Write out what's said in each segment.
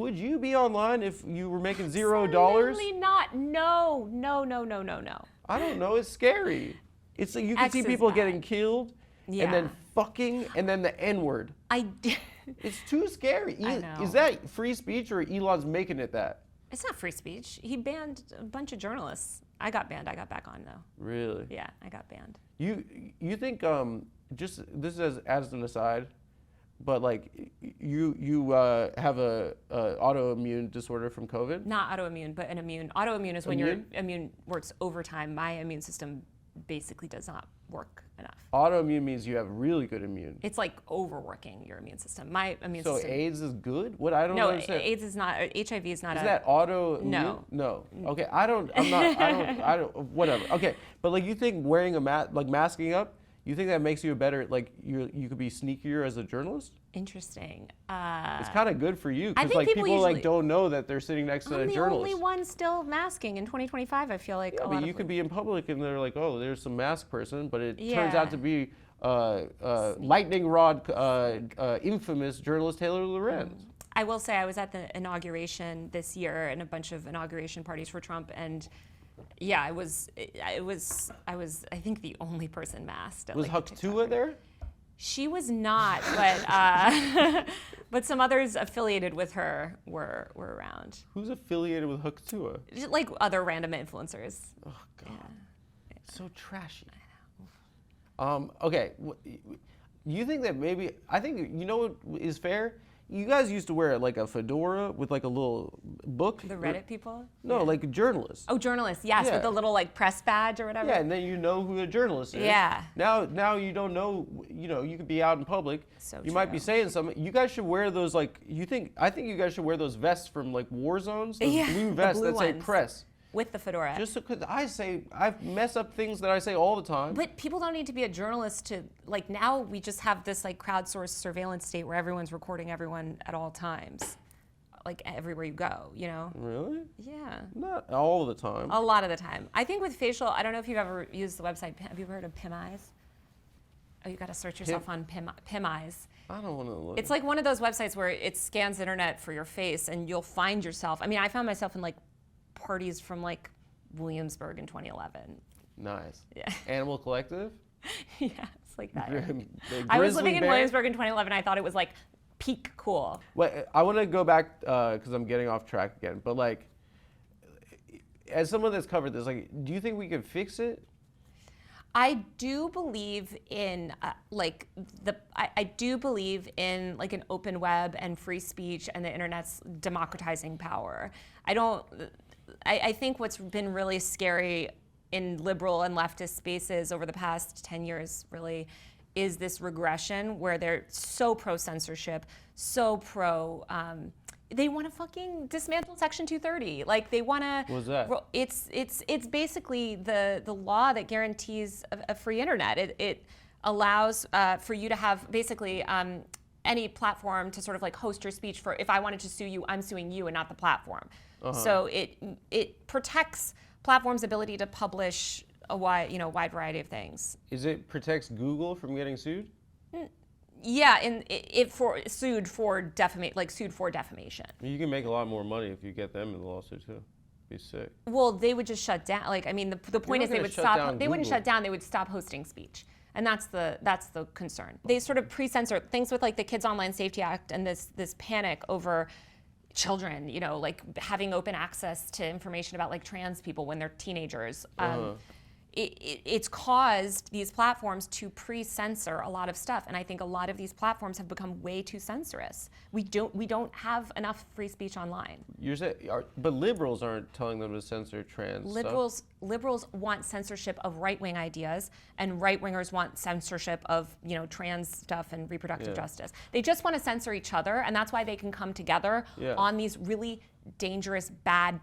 Would you be online if you were making $0? Absolutely not. No. I don't know. It's scary. It's like you can X see is people bad. getting killed, and then Yeah. fucking, and then the N-word. It's too scary. I know. Is that free speech or Elon's making it that? It's not free speech. He banned a bunch of journalists. I got banned. I got back on though. Really? Yeah, I got banned. You think just this is as an aside, but like you have a autoimmune disorder from COVID? Not autoimmune, but an immune. Autoimmune is when your immune works overtime. My immune system basically does not work enough. Autoimmune means you have really good immune. It's like overworking your immune system. My immune So system. AIDS is good? What I don't No, understand. AIDS is not. HIV is not. Is that autoimmune? No. No. Okay, I don't. Whatever. Okay, but like you think wearing a mask, like masking up, you think that makes you a better, like you could be sneakier as a journalist? Interesting. It's kind of good for you I because think like people people like usually- don't know that they're sitting next to I'm a the journalist. only one still masking in 2025. I feel like Yeah, a but lot you of could be in public and they're like, oh, there's some mask person, but it turns Yeah. out to be lightning rod infamous journalist Taylor Lorenz. I will say I was at the inauguration this year and a bunch of inauguration parties for Trump, and yeah, I was I think the only person masked. At, Was like, the Hucktua TikTok. there? She was not, but some others affiliated with her were around, Who's affiliated with Hucktua? just like other random influencers. Oh God, so trashy. Okay, you think that maybe I think you know what is fair? You guys used to wear like a fedora with like a little book. The Reddit people? No, Yeah. like journalists. Oh, journalists, yes, Yeah. with the little like press badge or whatever. Yeah, and then you know who a journalist is. Yeah. Now you don't know. You know, you could be out in public. So you might be true. saying something. You guys should wear those like. I think you guys should wear those vests from like war zones. Those Yeah, blue the vests blue that say ones. press. With the fedora. Just because I mess up things that I say all the time. But people don't need to be a journalist to, like, now we just have this like crowdsourced surveillance state where everyone's recording everyone at all times, like everywhere you go, you know? Really? Yeah. Not all the time. A lot of the time. I think with facial, I don't know if you've ever used the website, have you ever heard of PimEyes? Oh, you got to search yourself on PimEyes. I don't want to look. It's like one of those websites where it scans the internet for your face and you'll find yourself. I mean, I found myself in like parties from like Williamsburg in 2011. Nice. Yeah. Animal Collective. Yeah, it's like that. The I was grizzly living in bear? Williamsburg in 2011. I thought it was like peak cool. Wait, I want to go back because I'm getting off track again. But like, as someone that's covered this, like, do you think we could fix it? I do believe in I do believe in like an open web and free speech and the internet's democratizing power. I think what's been really scary in liberal and leftist spaces over the past 10 years really is this regression where they're so pro censorship, so pro they want to fucking dismantle Section 230. Like they want to. What's that? It's basically the law that guarantees a free internet. It allows for you to have basically any platform to sort of like host your speech. For if I wanted to sue you, I'm suing you and not the platform. So it protects platforms' ability to publish a wide variety of things. Is it protects Google from getting sued? Yeah, and sued for defamation. You can make a lot more money if you get them in the lawsuit too. Be sick. Well, they would just shut down. Like, I mean, the point not is they gonna would shut stop. down They wouldn't Google. shut down. They would stop hosting speech, and that's the concern. They sort of pre-censor things with like the Kids Online Safety Act and this panic over children, like having open access to information about like trans people when they're teenagers. It's caused these platforms to pre-censor a lot of stuff, and I think a lot of these platforms have become way too censorious. We don't have enough free speech online. You're saying, but liberals aren't telling them to censor trans stuff. Liberals want censorship of right-wing ideas, and right-wingers want censorship of trans stuff and reproductive justice. They just want to censor each other, and that's why they can come together on these really dangerous, bad,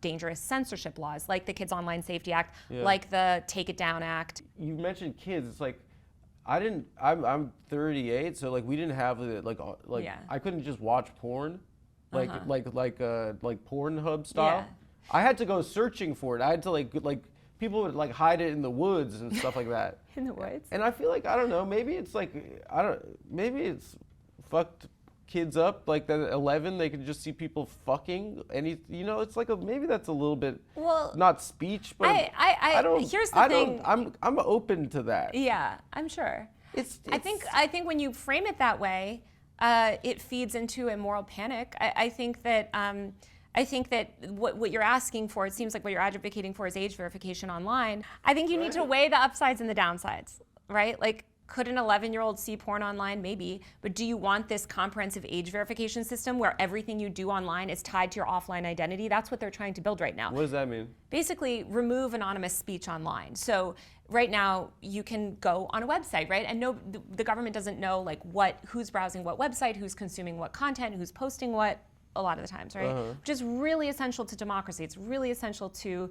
dangerous censorship laws, like the Kids Online Safety Act, like the Take It Down Act. You mentioned kids. It's like I'm 38, so like we didn't have I couldn't just watch porn, like Pornhub style. Yeah. I had to go searching for it. I had to like people would like hide it in the woods and stuff like that. In the woods? And I feel like I don't know. Maybe it's like maybe it's fucked kids up, like that at 11 they could just see people fucking, and it's like maybe that's a little bit not speech, but I don't. Here's the thing. I'm open to that. Yeah, I'm sure. I think when you frame it that way, it feeds into a moral panic. I think that what you're asking for, it seems like what you're advocating for is age verification online. I think you need to weigh the upsides and the downsides, right? Like, could an 11-year-old see porn online? Maybe. But do you want this comprehensive age verification system where everything you do online is tied to your offline identity? That's what they're trying to build right now. What does that mean? Basically, remove anonymous speech online. So right now, you can go on a website, right? And the government doesn't know like who's browsing what website, who's consuming what content, who's posting what, a lot of the times, right? Which is really essential to democracy. It's really essential to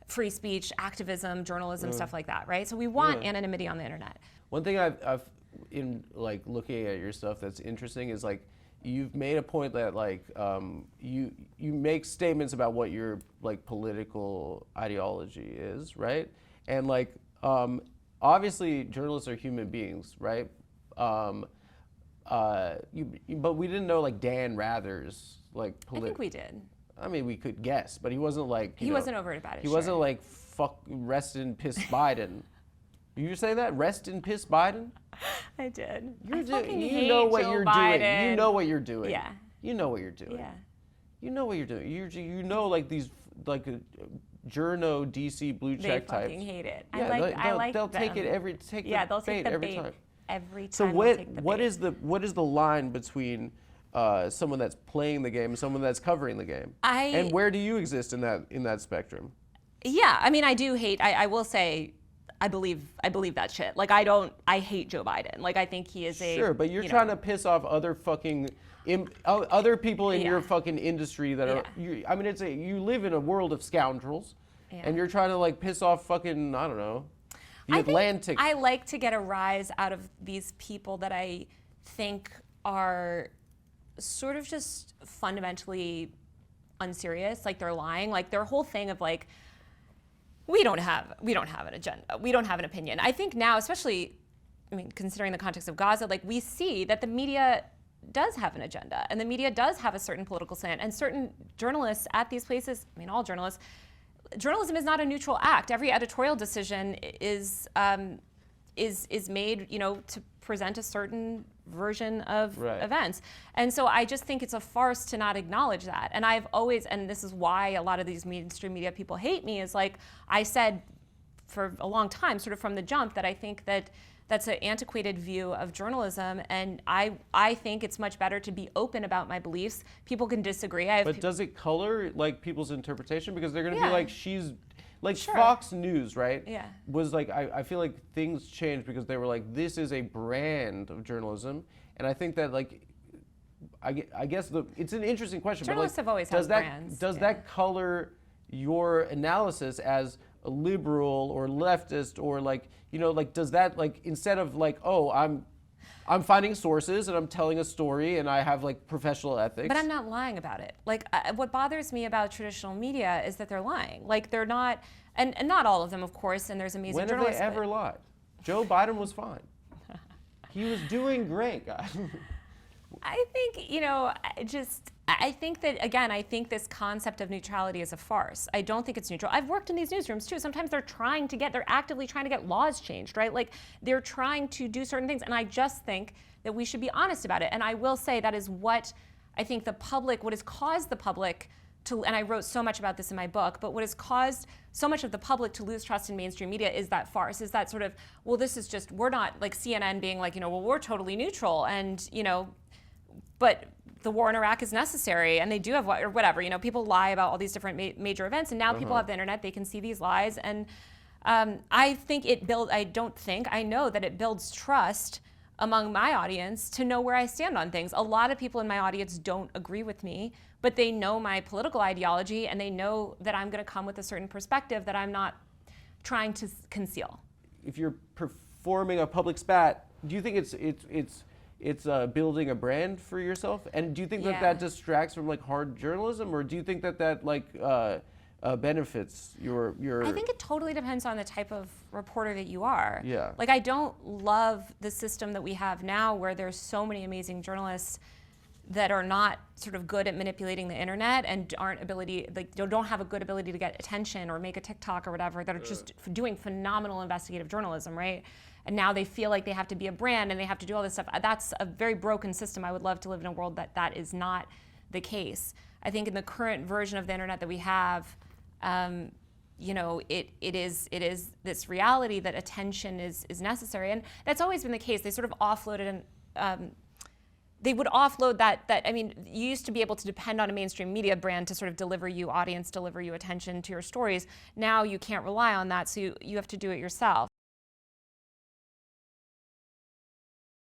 free speech, activism, journalism, stuff like that, right? So we want anonymity on the internet. One thing I've in like looking at your stuff that's interesting is like you've made a point that like you make statements about what your like political ideology is, right? And like obviously journalists are human beings, right? But we didn't know like Dan Rather's like I think we did. I mean, we could guess, but he wasn't like he wasn't overt about it. He wasn't like fuck rest in piss Biden. You say that? Rest in piss Biden? I did. You know what you're doing. You know what you're doing. Yeah. You know what you're doing. Yeah. You know what you're doing. You know like these like journo DC blue check types. They fucking hate it. Yeah, I like they'll them. take it every they'll take the every bait time. Every time. So what is the line between someone that's playing the game and someone that's covering the game? And where do you exist in that spectrum? Yeah, I mean, I do hate. I will say, I believe that shit. Like, I hate Joe Biden. Like, I think he is Sure, but you're trying to piss off other fucking other people in your fucking industry that are. I mean, you live in a world of scoundrels, and you're trying to like piss off fucking I don't know, the Atlantic. I like to get a rise out of these people that I think are sort of just fundamentally unserious. Like they're lying. Like their whole thing of like. We don't have an agenda. We don't have an opinion. I think now, especially, I mean, considering the context of Gaza, like we see that the media does have an agenda and the media does have a certain political slant and certain journalists at these places, I mean, all journalists, journalism is not a neutral act. Every editorial decision is made, to present a certain version of events. And so I just think it's a farce to not acknowledge that. And I've always, and this is why a lot of these mainstream media people hate me, is like I said for a long time, sort of from the jump, that I think that that's an antiquated view of journalism. And I think it's much better to be open about my beliefs. People can disagree. But does it color like people's interpretation? Because they're going to be like, she's like Fox News, right? Yeah. Was like, I feel like things changed because they were like, this is a brand of journalism. And I think that like, I guess it's an interesting question. Journalists but like, have always had brands. Does that color your analysis as a liberal or leftist or like, like does that like, instead of like, oh, I'm finding sources and I'm telling a story and I have like professional ethics. But I'm not lying about it. Like what bothers me about traditional media is that they're lying. Like they're not, and not all of them, of course, and there's amazing journalists. When have they ever lied? Joe Biden was fine. He was doing great, guys. I think, I think that, again, I think this concept of neutrality is a farce. I don't think it's neutral. I've worked in these newsrooms too. Sometimes they're actively trying to get laws changed, right? Like they're trying to do certain things. And I just think that we should be honest about it. And I will say that is what I think what has caused the public to, and I wrote so much about this in my book, but what has caused so much of the public to lose trust in mainstream media is that farce, is that sort of, well, this is just, we're not, like CNN being like, well, we're totally neutral and, but the war in Iraq is necessary and they do have, or whatever, people lie about all these different major events and now people have the internet, they can see these lies. And I know that it builds trust among my audience to know where I stand on things. A lot of people in my audience don't agree with me, but they know my political ideology and they know that I'm going to come with a certain perspective that I'm not trying to conceal. If you're performing a public spat, do you think it's building a brand for yourself? And do you think that distracts from like hard journalism, or do you think that like benefits your? I think it totally depends on the type of reporter that you are. Yeah. Like I don't love the system that we have now, where there's so many amazing journalists that are not sort of good at manipulating the internet and don't have a good ability to get attention or make a TikTok or whatever, that are just doing phenomenal investigative journalism, right? And now they feel like they have to be a brand and they have to do all this stuff. That's a very broken system. I would love to live in a world that is not the case. I think in the current version of the internet that we have, it is this reality that attention is necessary, and that's always been the case. They sort of offloaded and they would offload that. I mean, you used to be able to depend on a mainstream media brand to sort of deliver you audience, deliver you attention to your stories. Now you can't rely on that, so you have to do it yourself.